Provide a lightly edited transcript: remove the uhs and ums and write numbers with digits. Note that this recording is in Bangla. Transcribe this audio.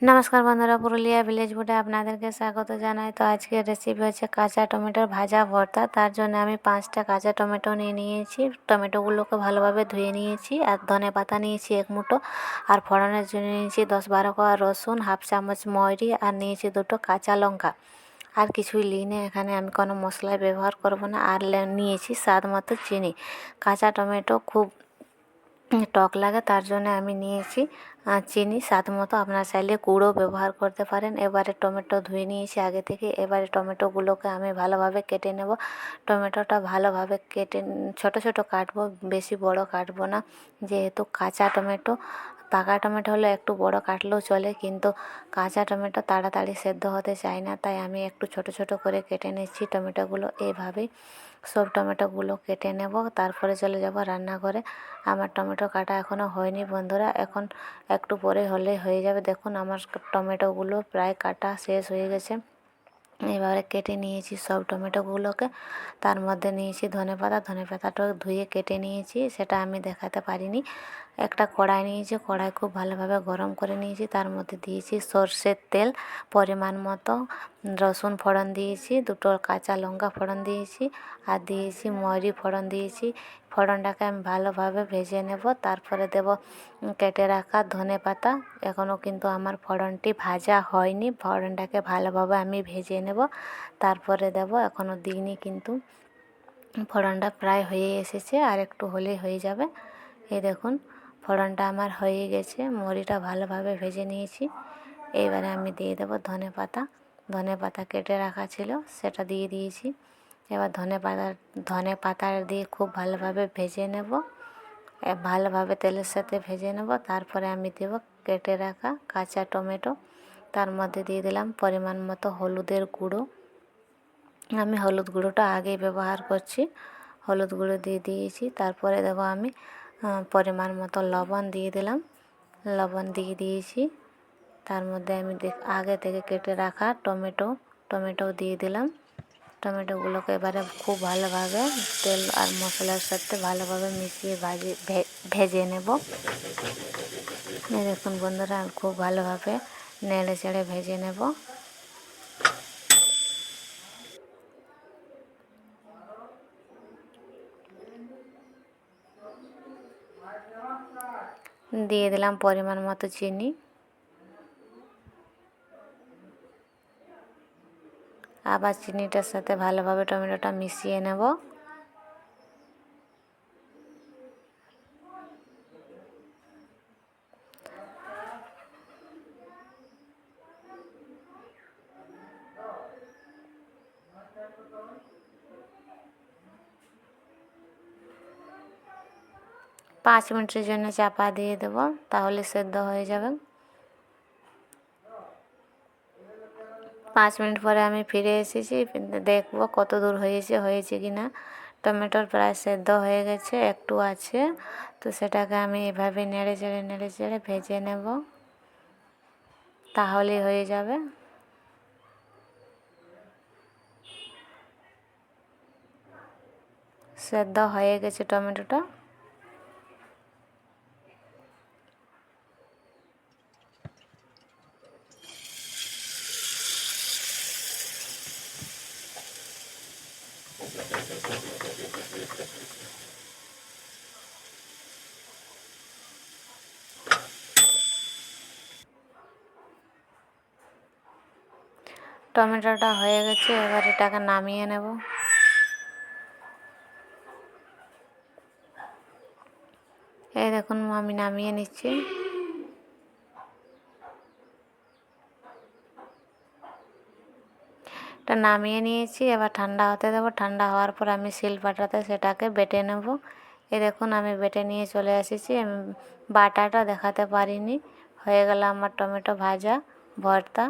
নমস্কার বন্ধুরা, পুরুলিয়া ভিলেজ ফুডে আপনাদেরকে স্বাগত জানাই। তো আজকের রেসিপি হচ্ছে কাঁচা টমেটোর ভাজা ভর্তা। তার জন্য আমি 5টা কাঁচা টমেটো নিয়ে নিয়েছি। টমেটোগুলোকে ভালোভাবে ধুয়ে নিয়েছি। আর ধনে পাতা নিয়েছি 1 মুঠো। আর ফোড়নের জন্য নিয়েছি 10-12 কোয়া রসুন, হাফ চামচ ময়রি, আর নিয়েছি 2টো কাঁচা লঙ্কা। আর কিছুই লিনে এখানে আমি কোনো মশলা ব্যবহার করব না। আর নিয়েছি স্বাদ মতো চিনি। কাঁচা টমেটো খুব টক লাগে, তার জন্য আমি নিয়েছি চিনি স্বাদ মতো। আপনারা চাইলে গুঁড়ো ব্যবহার করতে পারেন। এবারে টমেটো ধুয়ে নিয়েছি আগে থেকে। এবারে টমেটোগুলোকে আমি ভালোভাবে কেটে নেব। টমেটোটা ভালোভাবে কেটে ছোট ছোট কাটবো, বেশি বড় কাটবো না, যেহেতু কাঁচা টমেটো। পাকা টমেটো হলে একটু বড় কাটলেও চলে, কিন্তু কাঁচা টমেটো তাড়াতাড়ি সেদ্ধ হতে চায় না, তাই আমি একটু ছোট ছোট করে কেটে নিচ্ছি টমেটোগুলো। এইভাবেই সব টমেটোগুলো কেটে নেব। তারপরে চলে যাব রান্নাঘরে। আমার টমেটো কাটা এখনও হয়নি বন্ধুরা, এখন একটু পরে হলেই হয়ে যাবে। দেখুন আমার টমেটোগুলো প্রায় কাটা শেষ হয়ে গেছে। এবারে কেটে নিয়েছি সব টমেটোগুলোকে। তার মধ্যে নিয়েছি ধনেপাতা। ধনেপাতাটা ধুয়ে কেটে নিয়েছি, সেটা আমি দেখাতে পারিনি। একটা কড়াই নিয়েছি, কড়াই খুব ভালোভাবে গরম করে নিয়েছি। তার মধ্যে দিয়েছি সর্ষের তেল পরিমাণ মতো, রসুন ফোড়ন দিয়েছি, 2টো কাঁচা লঙ্কা ফোড়ন দিয়েছি, আর দিয়েছি মৌরি ফোড়ন দিয়েছি। ফোড়নটাকে আমি ভালোভাবে ভেজে নেব। তারপরে দেব কেটে রাখা ধনেপাতা। এখনও কিন্তু আমার ফোড়নটি ভাজা হয়নি, ফোড়নটাকে ভালোভাবে আমি ভেজে নেব। তারপরে দেব, এখনও দিইনি কিন্তু ফোড়নটা প্রায় হয়ে এসেছে, আর একটু হলেই হয়ে যাবে। এই দেখুন ফোড়নটা আমার হয়ে গেছে, মরিটা ভালোভাবে ভেজে নিয়েছি। এবারে আমি দিয়ে দেবো ধনেপাতা কেটে রাখা ছিল, সেটা দিয়ে দিয়েছি। এবার ধনেপাতা দিয়ে খুব ভালোভাবে ভেজে নেব, ভালোভাবে তেলের সাথে ভেজে নেব। তারপরে আমি দেব কেটে রাখা কাঁচা টমেটো। তার মধ্যে দিয়ে দিলাম পরিমাণ মতো হলুদের গুঁড়ো। আমি হলুদ গুঁড়োটা আগেই ব্যবহার করছি, হলুদ গুঁড়ো দিয়ে দিয়েছি। তারপরে দেব আমি পরিমাণ মতো লবণ দিয়ে দিলাম, লবণ দিয়ে দিয়েছি। তার মধ্যে আমি আগে থেকে কেটে রাখা টমেটো দিয়ে দিলাম। টমেটোগুলোকে এবারে খুব ভালোভাবে তেল আর মশলার সাথে ভালোভাবে মিশিয়ে ভেজে নেব। দেখুন বন্ধুরা, আমি খুব ভালোভাবে নেড়ে চেড়ে ভেজে নেব। দিয়ে দিলাম পরিমাণ মতো চিনি। আবার চিনিটার সাথে ভালোভাবে টমেটোটা মিশিয়ে নেব। 5 মিনিটের জন্য চাপা দিয়ে দেব, তাহলে সেদ্ধ হয়ে যাবে। 5 মিনিট পরে আমি ফিরে এসেছি, দেখব কত দূর হয়েছে কি না। টমেটোর প্রায় সেদ্ধ হয়ে গেছে, একটু আছে। তো সেটাকে আমি এভাবে নেড়ে চেড়ে ভেজে নেব, তাহলেই হয়ে যাবে। সেদ্ধ হয়ে গেছে টমেটোটা। টমেটোটা হয়ে গেছে, এবার এটাকে নামিয়ে নেব। এই দেখুন আমি নামিয়ে নিচ্ছি। এটা নামিয়ে নিয়েছি, এবার ঠান্ডা হতে দেবো। ঠান্ডা হওয়ার পর আমি শিলপাটাতে সেটাকে বেটে নেব। এই দেখুন আমি বেটে নিয়ে চলে এসেছি। আমি বাটাটা দেখাতে পারিনি। হয়ে গেল আমার টমেটো ভাজা ভর্তা।